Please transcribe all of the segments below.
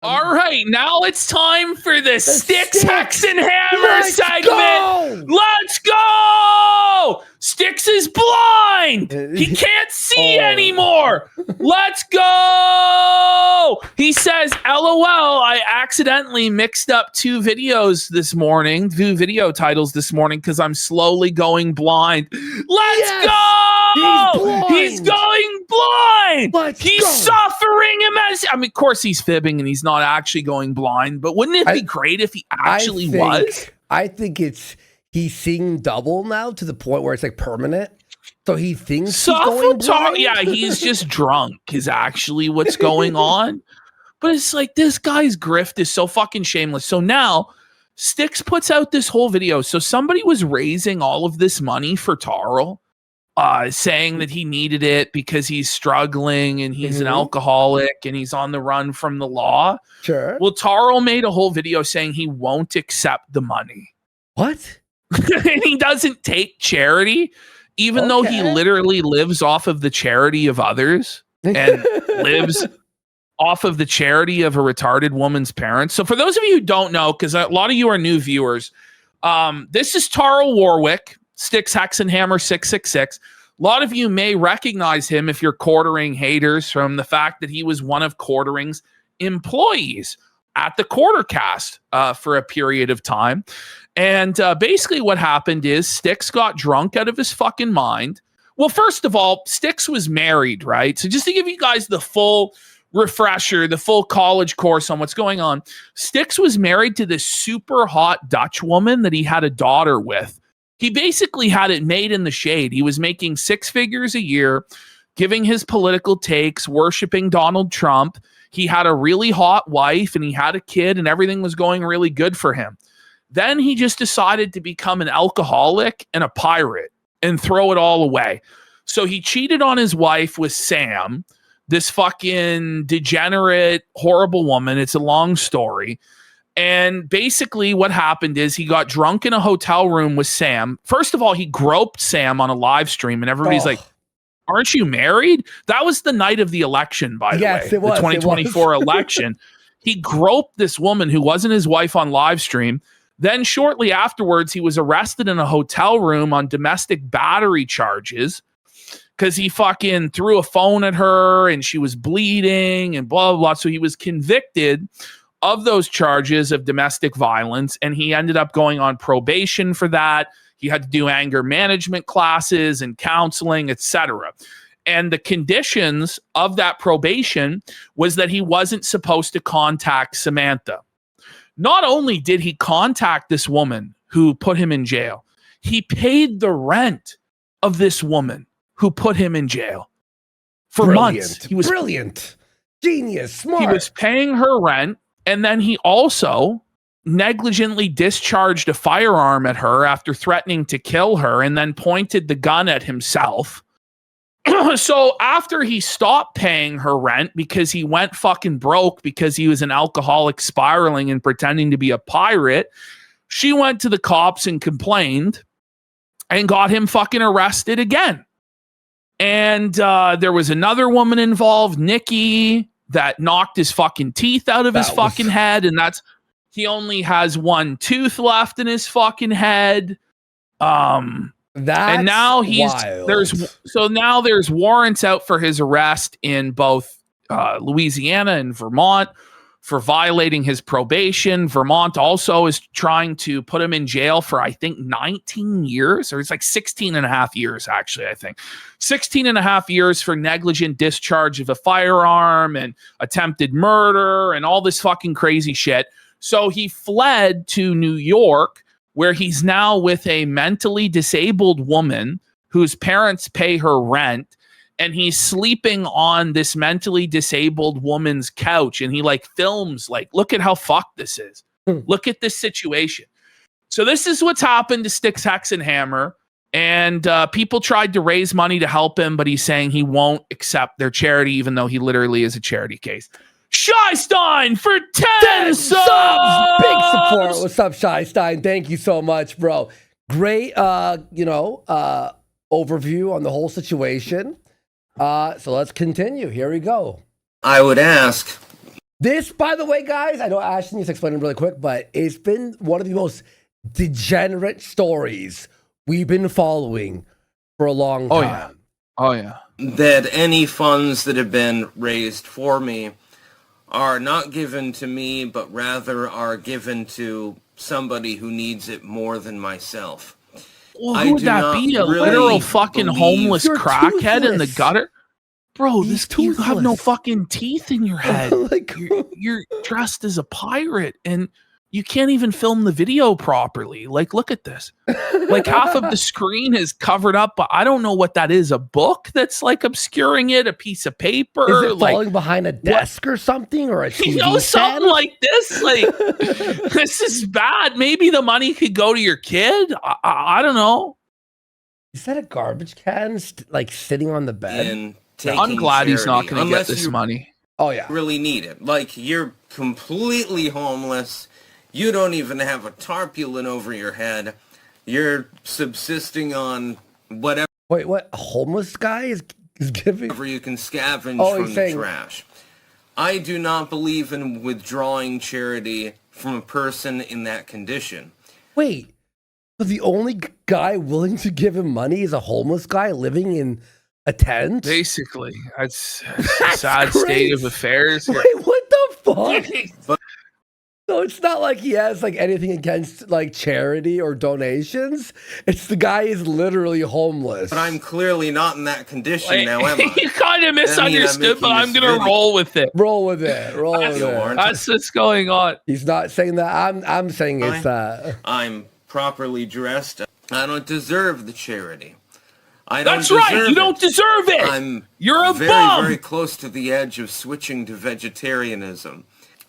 All right, now it's time for the Styxhexenhammer Let's segment. go! Let's go! Styx is blind. He can't see anymore. Let's go! He says, LOL, I accidentally mixed up two video titles this morning because I'm slowly going blind. Let's go! He's going blind. He's suffering immensely. I mean, of course he's fibbing and he's not actually going blind, but wouldn't it be great if he actually was? I think he's seeing double now to the point where it's like permanent. So he thinks he's going blind. Yeah, he's just drunk is actually what's going on. But it's like, this guy's grift is so fucking shameless. So now Styx puts out this whole video. So somebody was raising all of this money for Tarl, saying that he needed it because he's struggling and he's an alcoholic and he's on the run from the law. Sure. Well, Tarl made a whole video saying he won't accept the money. What? And he doesn't take charity, even though he literally lives off of the charity of others and lives off of the charity of a retarded woman's parents. So for those of you who don't know, because a lot of you are new viewers, this is Tarl Warwick, Styxhexenhammer666. A lot of you may recognize him if you're quartering haters from the fact that he was one of quartering's employees at the Quartercast for a period of time. And basically what happened is Styx got drunk out of his fucking mind. Well, first of all, Styx was married, right? So just to give you guys the full refresher, the full college course on what's going on, Styx was married to this super hot Dutch woman that he had a daughter with. He basically had it made in the shade. He was making 6 figures a year, giving his political takes, worshiping Donald Trump. He had a really hot wife and he had a kid and everything was going really good for him. Then he just decided to become an alcoholic and a pirate and throw it all away. So he cheated on his wife with Sam, this fucking degenerate, horrible woman. It's a long story. And basically what happened is he got drunk in a hotel room with Sam. First of all, he groped Sam on a live stream and everybody's like, aren't you married? That was the night of the election, by the way, the 2024 election. He groped this woman who wasn't his wife on live stream. Then shortly afterwards, he was arrested in a hotel room on domestic battery charges because he fucking threw a phone at her and she was bleeding and blah, blah, blah. So he was convicted of those charges of domestic violence, and he ended up going on probation for that. He had to do anger management classes and counseling, etc. And the conditions of that probation was that he wasn't supposed to contact Samantha. Not only did he contact this woman who put him in jail, he paid the rent of this woman who put him in jail for months. He was brilliant, genius, smart. He was paying her rent. And then he also negligently discharged a firearm at her after threatening to kill her and then pointed the gun at himself. So after he stopped paying her rent because he went fucking broke because he was an alcoholic spiraling and pretending to be a pirate, she went to the cops and complained and got him fucking arrested again. And there was another woman involved, Nikki, that knocked his fucking teeth out of his fucking head, and he only has one tooth left in his fucking head. And now there's warrants out for his arrest in both Louisiana and Vermont for violating his probation. Vermont also is trying to put him in jail for, I think, 19 years, or it's like 16 and a half years, actually, I think. 16 and a half years for negligent discharge of a firearm and attempted murder and all this fucking crazy shit. So he fled to New York, where he's now with a mentally disabled woman whose parents pay her rent. And he's sleeping on this mentally disabled woman's couch. And he like films, like, look at how fucked this is. Look at this situation. So this is what's happened to Styxhexenhammer. And people tried to raise money to help him, but he's saying he won't accept their charity, even though he literally is a charity case. Shystein for 10 subs! Big support. What's up, Shystein? Thank you so much, bro. Great, overview on the whole situation. So let's continue. Here we go. I would ask, This, by the way, guys, I know Ashton needs to explain it really quick, but it's been one of the most degenerate stories we've been following for a long time. Oh, yeah. That any funds that have been raised for me are not given to me, but rather are given to somebody who needs it more than myself. Well, who would that be? A literal fucking homeless crackhead in the gutter? Bro, you have no fucking teeth in your head. Like, you're dressed as a pirate, and you can't even film the video properly. Like, look at this. Like, half of the screen is covered up, but I don't know what that is. A book that's like obscuring it, a piece of paper. Is it falling behind a desk or something, or a TV something like this? Like, this is bad. Maybe the money could go to your kid. I don't know. Is that a garbage can like sitting on the bed? I'm glad he's not going to get this money. Oh, yeah. Really need it. Like, you're completely homeless. You don't even have a tarpaulin over your head. You're subsisting on whatever. Wait, what? A homeless guy is giving? Whatever you can scavenge from the trash. I do not believe in withdrawing charity from a person in that condition. Wait, so the only guy willing to give him money is a homeless guy living in a tent? Basically, that's a sad state of affairs. Wait, what the fuck? So it's not like he has like anything against like charity or donations. It's the guy is literally homeless. But I'm clearly not in that condition now, am I? You kind of misunderstood, but I'm gonna roll with it. Roll with it. Roll with it. That's what's going on. He's not saying that. I'm saying it's I'm properly dressed. I don't deserve the charity. That's right. You don't deserve it. You're a bum. Very close to the edge of switching to vegetarianism.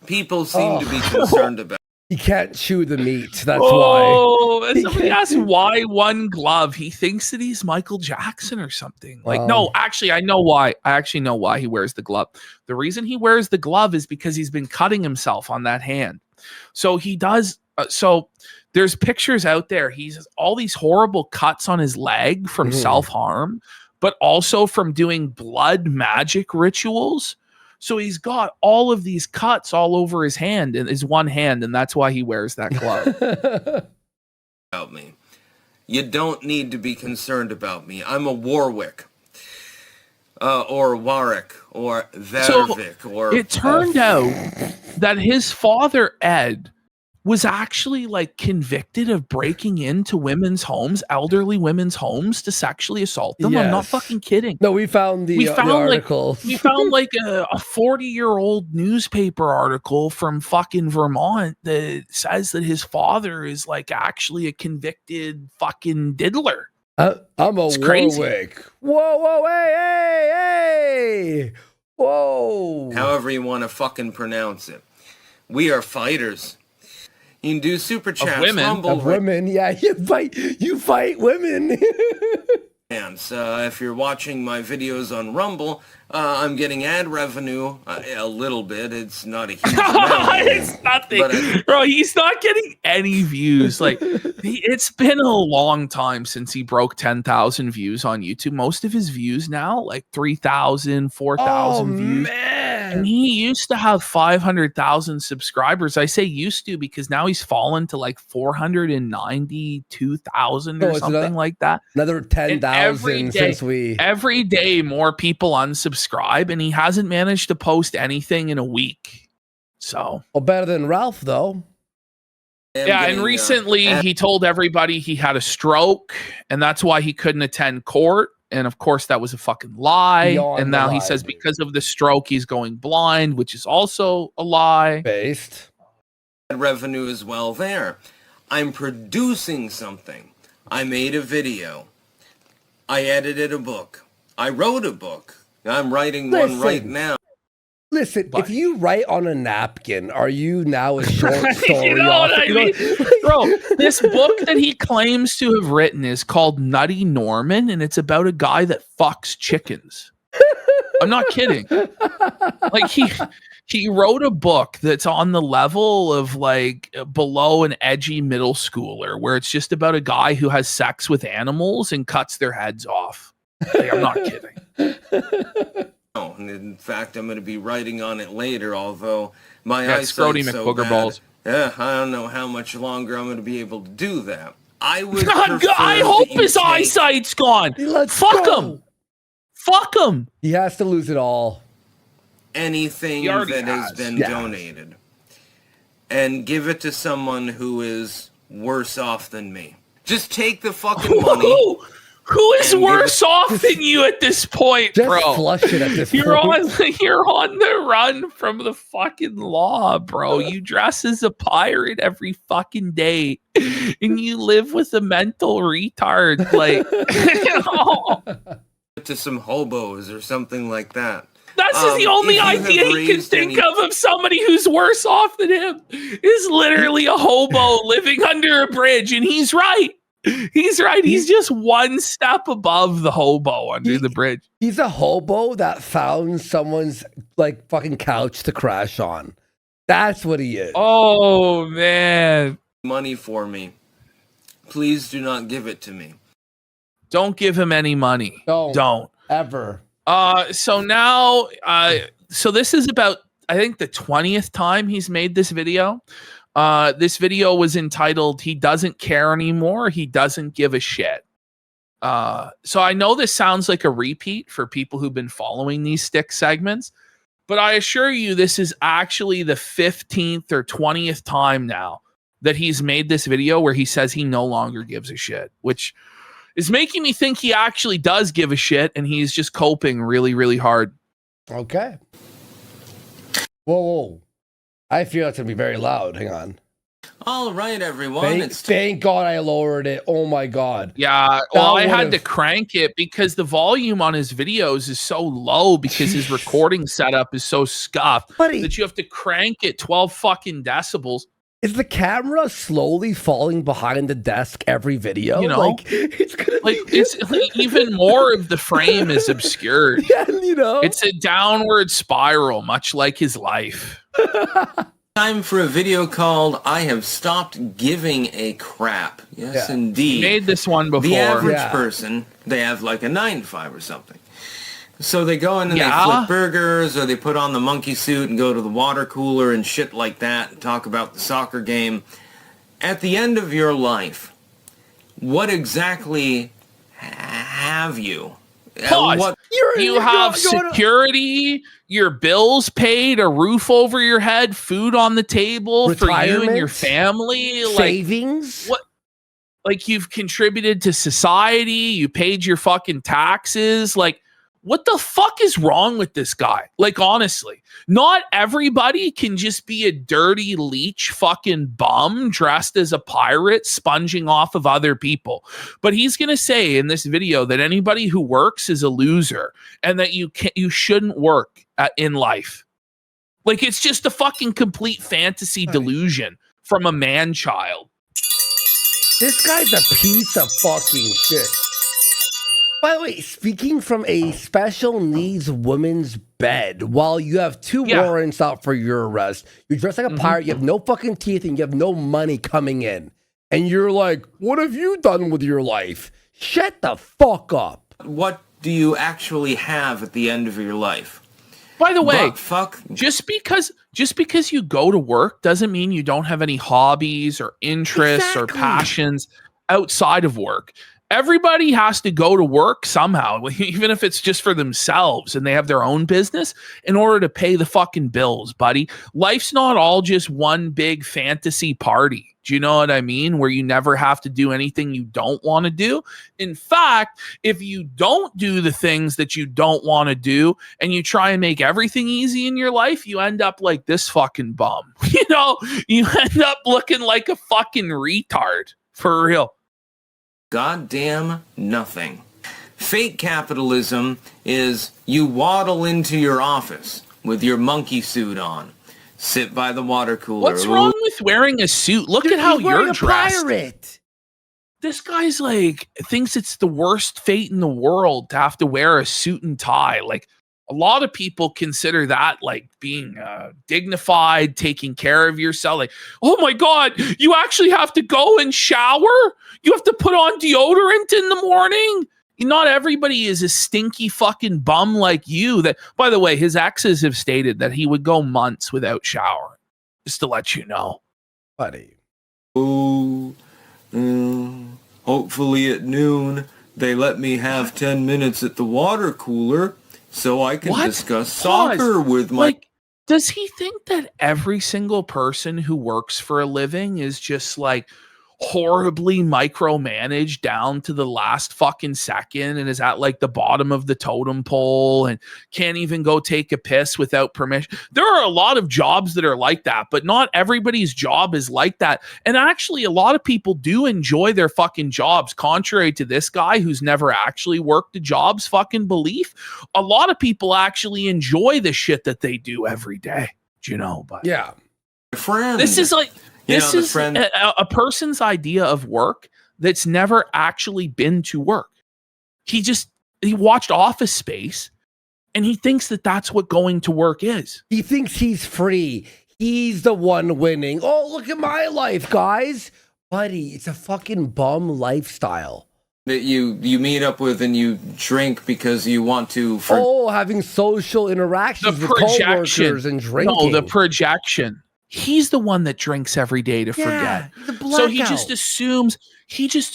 People seem to be concerned about. He can't chew the meat. That's why. Somebody asked why one glove. He thinks that he's Michael Jackson or something. Like, no, actually, I know why. I actually know why he wears the glove. The reason he wears the glove is because he's been cutting himself on that hand. So he does. So there's pictures out there. He has all these horrible cuts on his leg from self-harm, but also from doing blood magic rituals. So he's got all of these cuts all over his hand and his one hand, and that's why he wears that glove. About me. You don't need to be concerned about me. I'm a Warwick. Or Warwick, or Vervik, or... It turned out that his father, Ed, was actually like convicted of breaking into women's homes, elderly women's homes, to sexually assault them. Yes. I'm not fucking kidding. No, we found the article. We found like a 40-year-old newspaper article from fucking Vermont that says that his father is like actually a convicted fucking diddler. I'm a Warwick. Crazy. Whoa, hey. Whoa. However you want to fucking pronounce it. We are fighters. You can do super chats. Of women, yeah. You fight women. And if you're watching my videos on Rumble, I'm getting ad revenue a little bit. It's not a huge amount. It's nothing. Bro, he's not getting any views. Like, it's been a long time since he broke 10,000 views on YouTube. Most of his views now, like 3,000, 4,000 views. Man. And he used to have 500,000 subscribers. I say used to because now he's fallen to like 492,000 or something like that. Another 10,000 since every day more people unsubscribe, and he hasn't managed to post anything in a week. So, well, better than Ralph though. Yeah, and recently he told everybody he had a stroke, and that's why he couldn't attend court. And of course, that was a fucking lie. And now he says because of the stroke, he's going blind, which is also a lie. Based revenue as well there. I'm producing something. I made a video. I edited a book. I wrote a book. I'm writing one right now. Listen, if you write on a napkin, are you now a short story? You know what I mean? Bro, this book that he claims to have written is called Nutty Norman, and it's about a guy that fucks chickens. I'm not kidding. Like, he wrote a book that's on the level of like below an edgy middle schooler, where it's just about a guy who has sex with animals and cuts their heads off. Like, I'm not kidding. And in fact, I'm going to be writing on it later, although my eyesight's so Booger bad. balls. I don't know how much longer I'm going to be able to do that. I would God, I hope his eyesight's gone. Fuck him. Fuck him. He has to lose it all. Anything that has been donated and give it to someone who is worse off than me. Just take the fucking money. Who is worse off than you at this point, just bro? Flush it at this you're point. You're on the run from the fucking law, bro. You dress as a pirate every fucking day, and you live with a mental retard, like to some hobos or something like that. That's the only idea he can think of somebody who's worse off than him is literally a hobo living under a bridge, and he's right. He's right. He's just one step above the hobo under the bridge. He's a hobo that found someone's like fucking couch to crash on. That's what he is. Oh man. Money for me. Please do not give it to me. Don't give him any money. Don't. Ever. So now so this is about I think the 20th time he's made this video. This video was entitled, "He Doesn't Care Anymore. He Doesn't Give a Shit." So I know this sounds like a repeat for people who've been following these Styx segments, but I assure you this is actually the 15th or 20th time now that he's made this video where he says he no longer gives a shit, which is making me think he actually does give a shit and he's just coping really, really hard. Okay. Whoa. I feel it's going to be very loud. Hang on. All right, everyone. Thank God I lowered it. Oh, my God. Yeah, well, I had to crank it because the volume on his videos is so low because his recording setup is so scuffed that you have to crank it 12 fucking decibels. Is the camera slowly falling behind the desk every video? You know, like, it's gonna it's like even more of the frame is obscured. Yeah, you know. It's a downward spiral, much like his life. Time for a video called "I Have Stopped Giving a Crap." Yes, indeed. You made this one before. The average person, they have like a 9-to-5 or something. So they go in and they flip burgers, or they put on the monkey suit and go to the water cooler and shit like that and talk about the soccer game. At the end of your life, what exactly have you? Pause. You have security, your bills paid, a roof over your head, food on the table for you and your family. Savings? Like, what? Like you've contributed to society, you paid your fucking taxes. Like, what the fuck is wrong with this guy? Like, honestly, not everybody can just be a dirty leech fucking bum dressed as a pirate sponging off of other people. But he's going to say in this video that anybody who works is a loser and that you shouldn't work in life. Like, it's just a fucking complete fantasy delusion from a man-child. This guy's a piece of fucking shit. By the way, speaking from a special needs woman's bed, while you have 2 warrants out for your arrest, you dress like a pirate, you have no fucking teeth, and you have no money coming in. And you're like, what have you done with your life? Shut the fuck up. What do you actually have at the end of your life? By the way, just because you go to work doesn't mean you don't have any hobbies or interests or passions outside of work. Everybody has to go to work somehow, even if it's just for themselves and they have their own business in order to pay the fucking bills, buddy. Life's not all just one big fantasy party. Do you know what I mean? Where you never have to do anything you don't want to do. In fact, if you don't do the things that you don't want to do and you try and make everything easy in your life, you end up like this fucking bum. You know, you end up looking like a fucking retard. For real. Goddamn nothing. Fake capitalism is you waddle into your office with your monkey suit on, sit by the water cooler. What's wrong with wearing a suit? Look at how you're dressed. Pirate. This guy's like thinks it's the worst fate in the world to have to wear a suit and tie. Like, a lot of people consider that like being dignified, taking care of yourself. Like, oh my God, you actually have to go and shower? You have to put on deodorant in the morning? Not everybody is a stinky fucking bum like you. That, by the way, his exes have stated that he would go months without showering. Just to let you know, buddy. Oh, hopefully at noon they let me have 10 minutes at the water cooler so I can discuss soccer with my... Like, does he think that every single person who works for a living is just like horribly micromanaged down to the last fucking second and is at like the bottom of the totem pole and can't even go take a piss without permission? There are a lot of jobs that are like that, but not everybody's job is like that. And actually, a lot of people do enjoy their fucking jobs, contrary to this guy who's never actually worked a job's fucking belief. A lot of people actually enjoy the shit that they do every day, you know? But yeah, friend, this is like, this is a person's idea of work that's never actually been to work. He watched Office Space and he thinks that that's what going to work is. He thinks he's free. He's the one winning. Oh, look at my life, guys. Buddy, it's a fucking bum lifestyle. That you meet up with and you drink because you want to... having social interactions with coworkers and drinking. No, the projection. He's the one that drinks every day to forget. So he just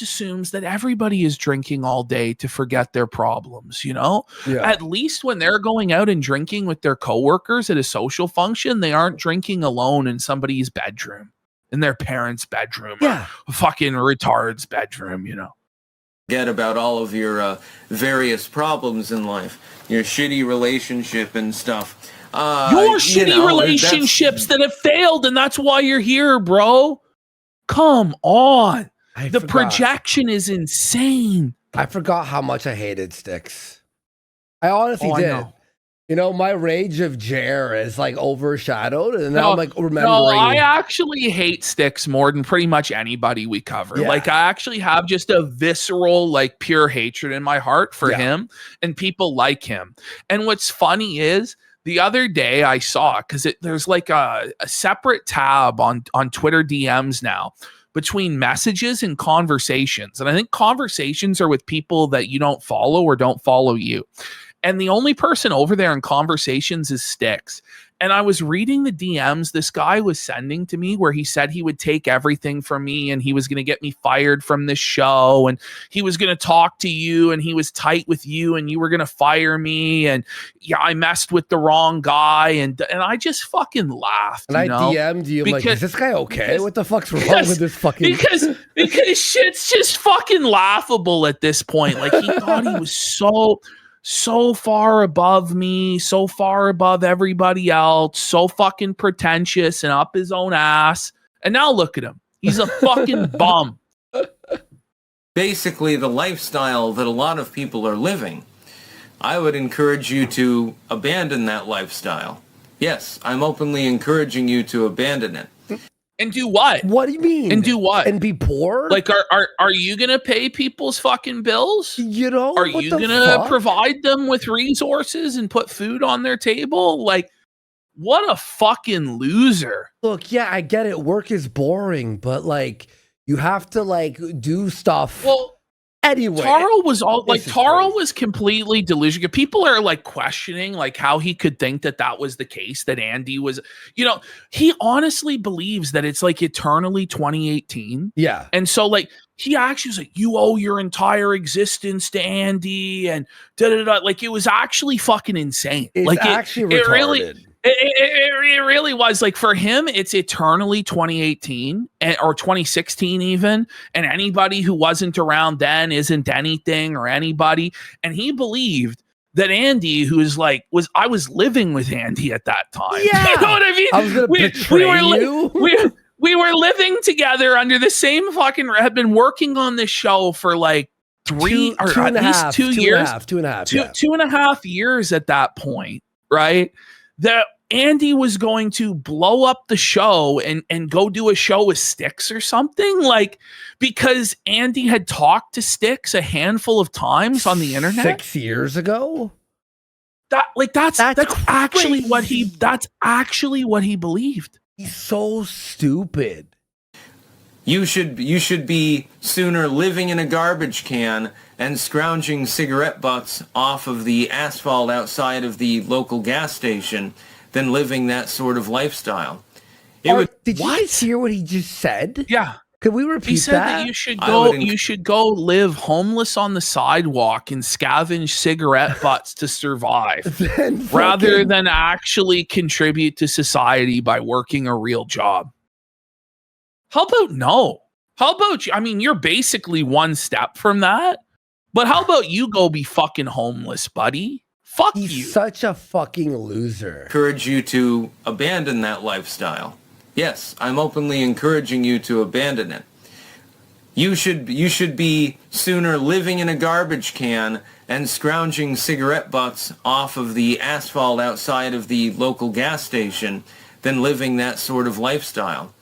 assumes that everybody is drinking all day to forget their problems, you know? Yeah. At least when they're going out and drinking with their coworkers at a social function, they aren't drinking alone in somebody's bedroom, in their parents' bedroom, or a fucking retard's bedroom, you know? Forget about all of your various problems in life, your shitty relationship and stuff. Your shitty relationships that have failed, and that's why you're here, bro. Come on. The projection is insane. I forgot how much I hated Styx. I honestly did. You know, my rage of Jer is like overshadowed, and now I'm like remembering. No, I actually hate Styx more than pretty much anybody we cover. Yeah. Like, I actually have just a visceral, like, pure hatred in my heart for him and people like him. And what's funny is, the other day I saw, because there's like a separate tab on Twitter DMs now between messages and conversations. And I think conversations are with people that you don't follow or don't follow you. And the only person over there in conversations is Styx. And I was reading the DMs this guy was sending to me where he said he would take everything from me and he was going to get me fired from this show and he was going to talk to you and he was tight with you and you were going to fire me. And yeah, I messed with the wrong guy. And I just fucking laughed. And I DM'd you. I'm like, is this guy okay? What the fuck's wrong with this fucking... Because shit's just fucking laughable at this point. Like, he thought he was so far above me, so far above everybody else, so fucking pretentious and up his own ass. And now look at him. He's a fucking bum. Basically, the lifestyle that a lot of people are living. I would encourage you to abandon that lifestyle. Yes, I'm openly encouraging you to abandon it. And do what? What do you mean? And do what? And be poor? Like, are you gonna pay people's fucking bills? You know, are you gonna provide them with resources and put food on their table? Like, what a fucking loser. Look, yeah, I get it. Work is boring, but like, you have to like do stuff. Well, anyway, Taro was completely delusional. People are like questioning like how he could think that was the case, that Andy was, you know, he honestly believes that it's like eternally 2018. Yeah. And so like he actually was like, you owe your entire existence to Andy and da-da-da. Like, it was actually fucking insane. It's like actually retarded. It really was. Like, for him, it's eternally 2018 or 2016 even. And anybody who wasn't around then isn't anything or anybody. And he believed that Andy, I was living with Andy at that time. Yeah. You know what I mean? I was going to betray you. We were living together under the same fucking, had been working on this show for like two and a half years at that point, right? That Andy was going to blow up the show and go do a show with Styx or something, like, because Andy had talked to Styx a handful of times on the internet 6 years ago. That's actually what he believed. He's so stupid. You should be sooner living in a garbage can and scrounging cigarette butts off of the asphalt outside of the local gas station than living that sort of lifestyle. Did you guys hear what he just said? Yeah. Could we repeat He said that you should go live homeless on the sidewalk and scavenge cigarette butts to survive rather than actually contribute to society by working a real job. How about no? How about you? I mean, you're basically one step from that, but how about you go be fucking homeless, buddy? Fuck you. He's such a fucking loser. Encourage you to abandon that lifestyle. Yes, I'm openly encouraging you to abandon it. You should be sooner living in a garbage can and scrounging cigarette butts off of the asphalt outside of the local gas station than living that sort of lifestyle.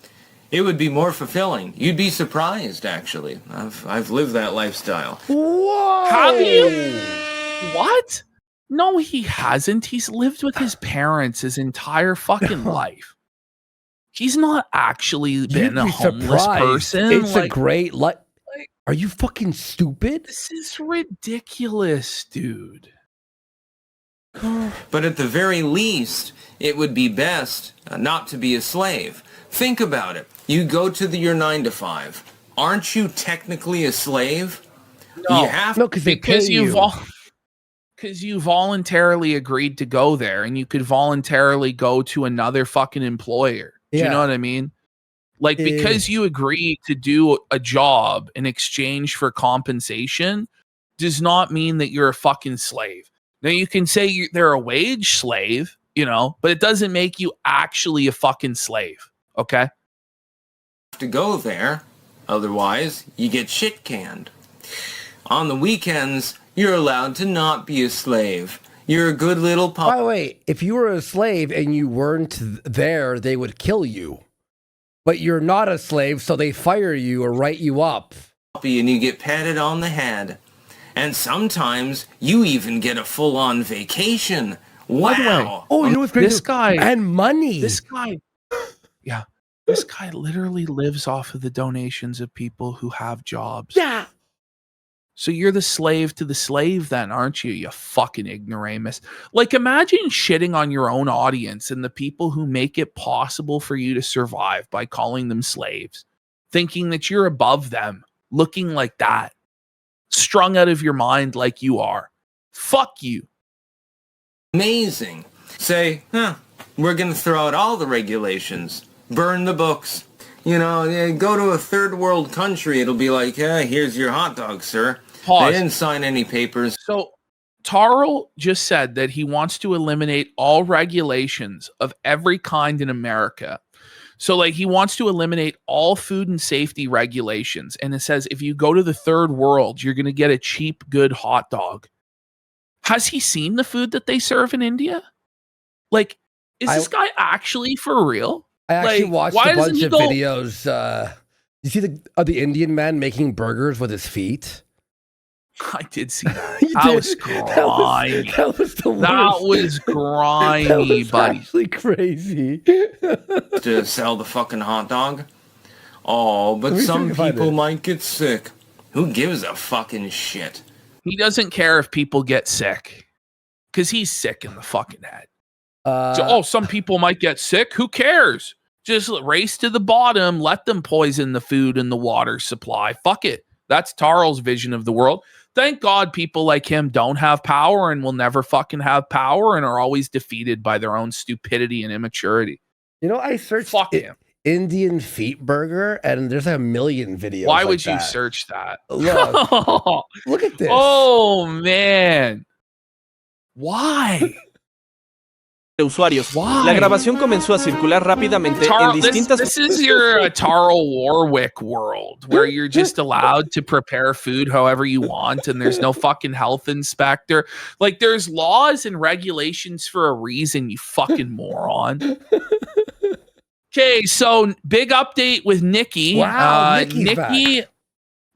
It would be more fulfilling. You'd be surprised, actually. I've lived that lifestyle. Whoa! Have you? What? No, he hasn't. He's lived with his parents his entire fucking life. He's not actually been a homeless person. It's a great life. Are you fucking stupid? This is ridiculous, dude. But at the very least, it would be best not to be a slave. Think about it. You go to your 9 to 5. Aren't you technically a slave? No, you have because you voluntarily agreed to go there, and you could voluntarily go to another fucking employer. Do you know what I mean? Like, because you agreed to do a job in exchange for compensation does not mean that you're a fucking slave. Now, you can say they're a wage slave, but it doesn't make you actually a fucking slave. Okay? To go there, otherwise you get shit canned. On the weekends, you're allowed to not be a slave. You're a good little puppy. By the way, if you were a slave and you weren't there, they would kill you. But you're not a slave, so they fire you or write you up. And you get patted on the head. And sometimes you even get a full-on vacation. Wow. Oh, you know what's great? This guy. And money. This guy. Yeah. This guy literally lives off of the donations of people who have jobs. Yeah. So you're the slave to the slave then, aren't you? You fucking ignoramus. Like, imagine shitting on your own audience and the people who make it possible for you to survive by calling them slaves, thinking that you're above them, looking like that, strung out of your mind like you are. Fuck you. Amazing. Say, we're going to throw out all the regulations. Burn the books. Go to a third world country. It'll be like, here's your hot dog, sir. Pause. They didn't sign any papers. So Tarl just said that he wants to eliminate all regulations of every kind in America. So like he wants to eliminate all food and safety regulations. And it says, if you go to the third world, you're going to get a cheap, good hot dog. Has he seen the food that they serve in India? Like, is this guy actually for real? I actually watched a bunch of videos. You see the Indian man making burgers with his feet? I did see that. That was grimy. That was the worst. That was grimy, that was buddy. Actually crazy. To sell the fucking hot dog? Oh, but some people might get sick. Who gives a fucking shit? He doesn't care if people get sick. Because he's sick in the fucking head. Some people might get sick. Who cares? Just race to the bottom. Let them poison the food and the water supply. Fuck it. That's Tarl's vision of the world. Thank God people like him don't have power and will never fucking have power and are always defeated by their own stupidity and immaturity. I searched him. Indian feet burger and there's like a million videos. Why would you search that? Look at this. Oh, man. Why? Usuarios. La grabación comenzó a circular rápidamente en distintas... This is your Tarl Warwick world, where you're just allowed to prepare food however you want, and there's no fucking health inspector. Like, there's laws and regulations for a reason, you fucking moron. Okay, so big update with Nikki. Wow,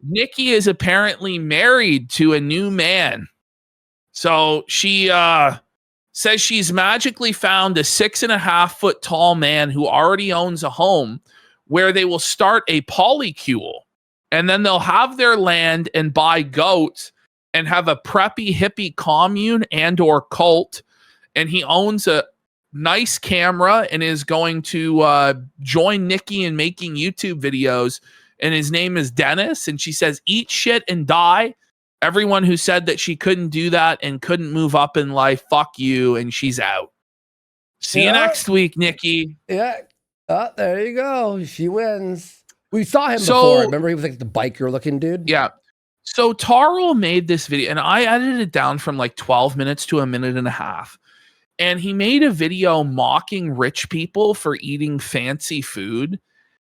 Nikki is apparently married to a new man. So she... says she's magically found a 6.5 foot tall man who already owns a home where they will start a polycule and then they'll have their land and buy goats and have a preppy hippie commune and or cult. And he owns a nice camera and is going to join Nikki in making YouTube videos. And his name is Dennis. And she says, eat shit and die. Everyone who said that she couldn't do that and couldn't move up in life, fuck you. And she's out. See you next week, Nikki. Yeah. There you go. She wins. We saw him before. Remember, he was like the biker looking dude. Yeah. So Taro made this video, and I edited it down from like 12 minutes to a minute and a half. And he made a video mocking rich people for eating fancy food.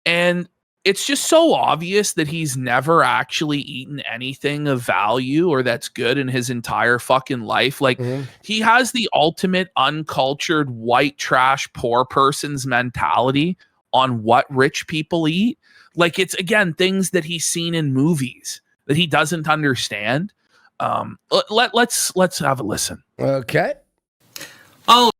And it's just so obvious that he's never actually eaten anything of value or that's good in his entire fucking life. Like he has the ultimate uncultured white trash poor person's mentality on what rich people eat. Like it's, again, things that he's seen in movies that he doesn't understand. Let's have a listen. Okay. Oh,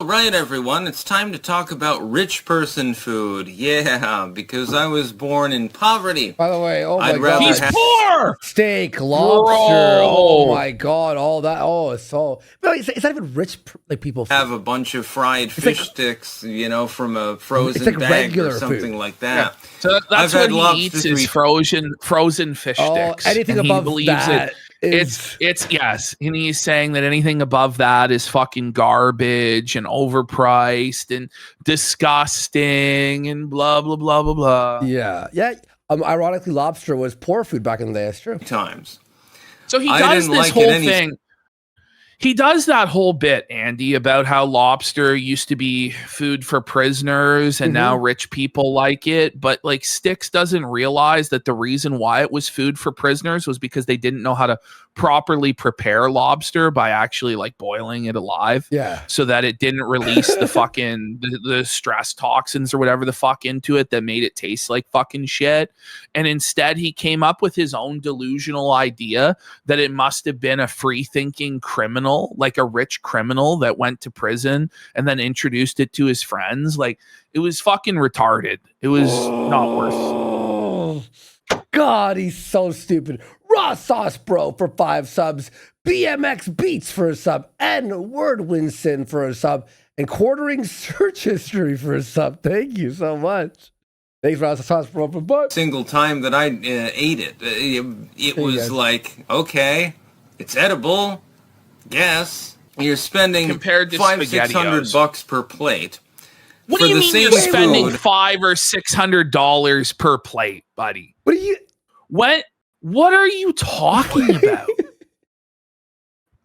right, everyone. It's time to talk about rich person food. Yeah, because I was born in poverty. By the way, oh my God. He's poor! Steak, lobster, oh my God, all that. Oh, it's so... No, it's not even rich like people food. Have a bunch of fried fish sticks, you know, from a frozen bag or something like that. Yeah. So that's what he eats is frozen fish sticks. Anything above that. It's yes, and he's saying that anything above that is fucking garbage and overpriced and disgusting and blah blah blah blah blah. Yeah. Ironically, lobster was poor food back in the day. It's true. Times. So he does this whole thing. He does that whole bit, Andy, about how lobster used to be food for prisoners and now rich people like it. But like Styx doesn't realize that the reason why it was food for prisoners was because they didn't know how to properly prepare lobster by actually like boiling it alive. Yeah. So that it didn't release the fucking the stress toxins or whatever the fuck into it that made it taste like fucking shit. And instead he came up with his own delusional idea that it must have been a free thinking criminal, like a rich criminal that went to prison and then introduced it to his friends. Like it was fucking retarded. It was not worth. God, he's so stupid. Raw Sauce Bro for 5 subs. BMX Beats for a sub. And Word Winston for a sub. And Quartering Search History for a sub. Thank you so much. Thanks, Raw Sauce Bro, for butt. Single time that I ate it, it was like, okay, it's edible. Yes, you're spending compared to $500-600 per plate. What do you mean you're spending $500 or $600 per plate, buddy? What are you talking about?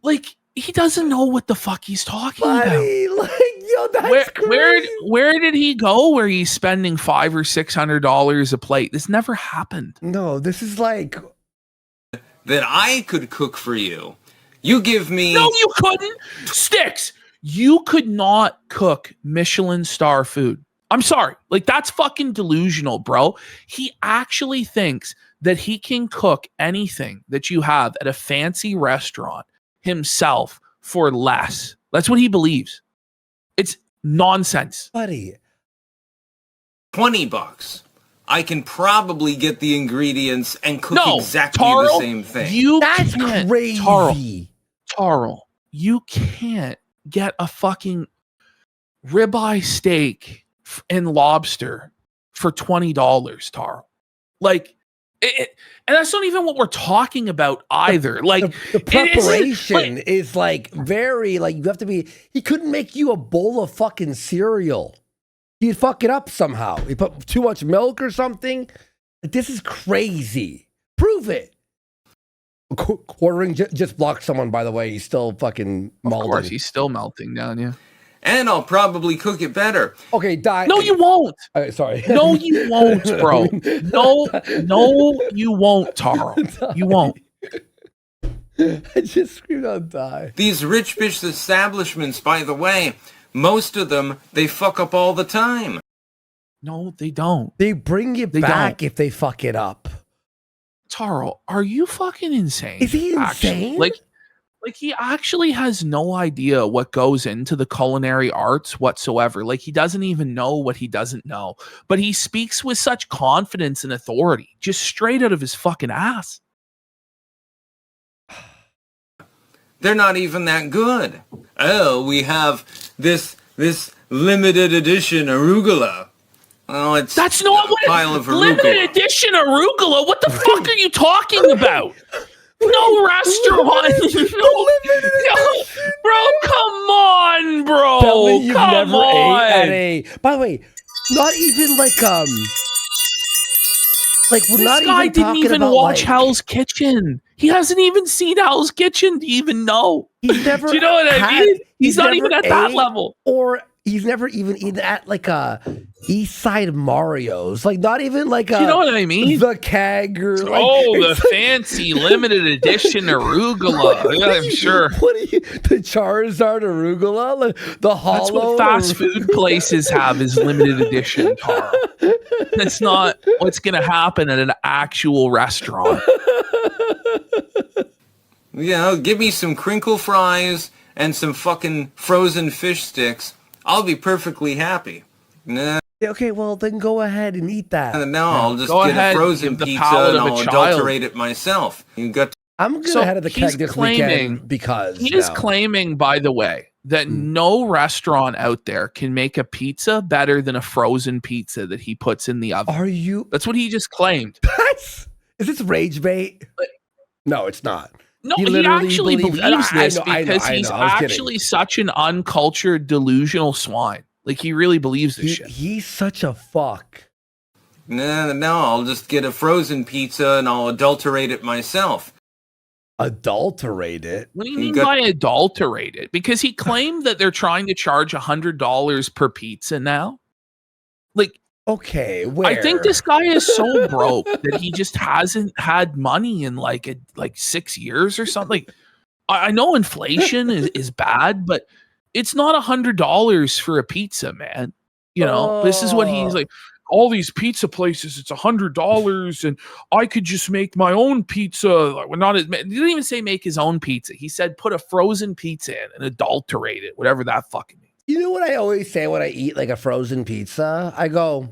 Like he doesn't know what the fuck he's talking about. Like, yo, that's crazy. Where did he go where he's spending $500 or $600 a plate? This never happened. No, this is like that I could cook for you. You give me... No, you couldn't. Styx, you could not cook Michelin star food. I'm sorry. Like, that's fucking delusional, bro. He actually thinks that he can cook anything that you have at a fancy restaurant himself for less. That's what he believes. It's nonsense. Buddy. $20. I can probably get the ingredients and cook exactly the same thing. That's crazy. Taro, you can't get a fucking ribeye steak and lobster for $20, Taro. Like, and that's not even what we're talking about either. Like, the preparation is like very, like, you have to be, he couldn't make you a bowl of fucking cereal. He'd fuck it up somehow. He put too much milk or something. This is crazy. Prove it. Quartering just blocked someone, by the way. He's still fucking melting. Of course, he's still melting down, yeah. And I'll probably cook it better. Okay, die. No, you won't. Sorry. No, you won't, bro. No, you won't, Taro. You won't. I just screamed out die. These rich bitch establishments, by the way, most of them, they fuck up all the time. No, they don't. They bring you back if they fuck it up. Taro, are you fucking insane? Is he insane? Like Like, he actually has no idea what goes into the culinary arts whatsoever. Like, he doesn't even know what he doesn't know. But he speaks with such confidence and authority, just straight out of his fucking ass. They're not even that good. Oh, we have this limited edition arugula. Oh, that's not what pile of arugula. Limited edition arugula. What the fuck are you talking about? No restaurant. Bro, come on, bro. Tell me you've come never on. ate at a. By the way, not even like we're this not guy even didn't talking even about watch Hell's Kitchen. He hasn't even seen Hell's Kitchen to even know. He's never. Do you know what I mean? He's not even at that level. Or he's never even eaten at like a East Side Mario's. Like not even like a. You know what I mean? The keg or like, the fancy limited edition arugula. Yeah, I'm sure. What are you? The Charizard arugula, like the hollow. That's what fast food places have is limited edition, Taro. That's not what's going to happen at an actual restaurant. Give me some crinkle fries and some fucking frozen fish sticks. I'll be perfectly happy. Nah. Okay, well then go ahead and eat that. No, I'll just get a frozen pizza and I'll adulterate it myself. I'm going to head to the keg this weekend because he is claiming, by the way, that no restaurant out there can make a pizza better than a frozen pizza that he puts in the oven. Are you? That's what he just claimed. Is this rage bait? No, it's not. No, he actually believes this because he's actually such an uncultured, delusional swine. Like, he really believes this shit. He's such a fuck. No, I'll just get a frozen pizza and I'll adulterate it myself. Adulterate it? What do you mean by adulterate it? Because he claimed that they're trying to charge $100 per pizza now. Like, okay, where? I think this guy is so broke that he just hasn't had money in like 6 years or something. Like, I know inflation is bad, but it's not $100 for a pizza, man. You know, this is what he's like. All these pizza places, it's $100, and I could just make my own pizza. Like, he didn't even say make his own pizza. He said put a frozen pizza in and adulterate it, whatever that fucking means. You know what I always say when I eat like a frozen pizza? I go,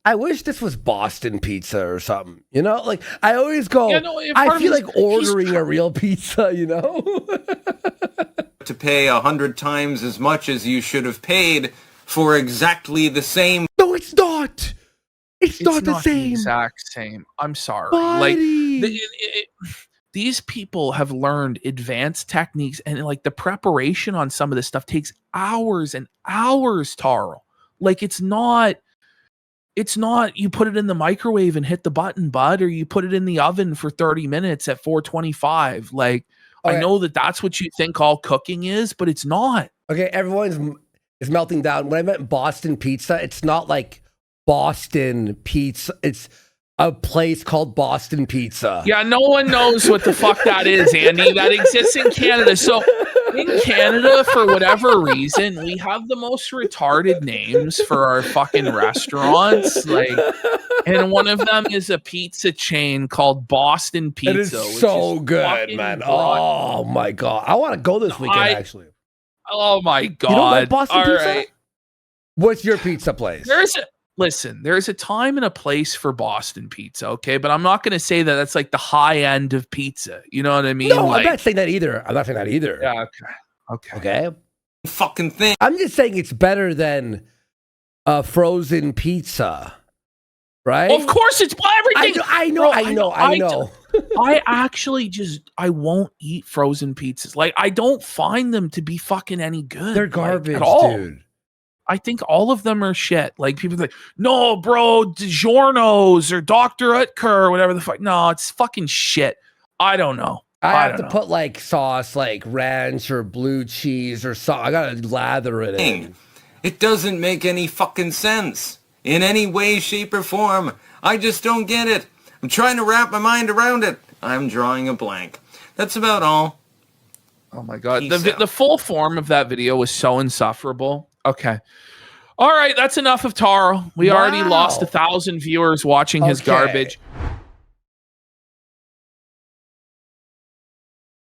I wish this was Boston pizza or something. You know, like I always go, I feel like ordering a real pizza, you know? To pay 100 times as much as you should have paid for exactly the same. No, it's not. It's not the same. The exact same. I'm sorry. Buddy. Like these people have learned advanced techniques, and like the preparation on some of this stuff takes hours and hours, Taro. Like it's not you put it in the microwave and hit the button, bud, or you put it in the oven for 30 minutes at 425. Like I know that's what you think all cooking is, but it's not. Okay, everyone's is melting down. When I meant Boston pizza, it's not like Boston pizza. It's a place called Boston Pizza. Yeah, no one knows what the fuck that is, Andy. That exists in Canada. So in Canada, for whatever reason, we have the most retarded names for our fucking restaurants. Like, and one of them is a pizza chain called Boston Pizza. It is so good, man. Oh my God. I want to go this weekend, actually. Oh my God. You don't like Boston pizza? Right. What's your pizza place? There's a time and a place for Boston pizza, okay? But I'm not going to say that that's like the high end of pizza. You know what I mean? No, like, I'm not saying that either. Yeah, okay. Fucking thing. I'm just saying it's better than a frozen pizza, right? Of course, it's everything. I know. I actually I won't eat frozen pizzas. Like, I don't find them to be fucking any good. They're garbage, at all. dude. I think all of them are shit. Like, people are like, no, bro, DiGiorno's or Dr. Utker or whatever the fuck. No, it's fucking shit. I don't know. I have to put like sauce, like ranch or blue cheese or something. I gotta lather it in. It doesn't make any fucking sense in any way, shape, or form. I just don't get it. I'm trying to wrap my mind around it. I'm drawing a blank. That's about all. Oh my God. The full form of that video was so insufferable. Okay. All right. That's enough of Taro. We already lost 1,000 viewers watching his garbage.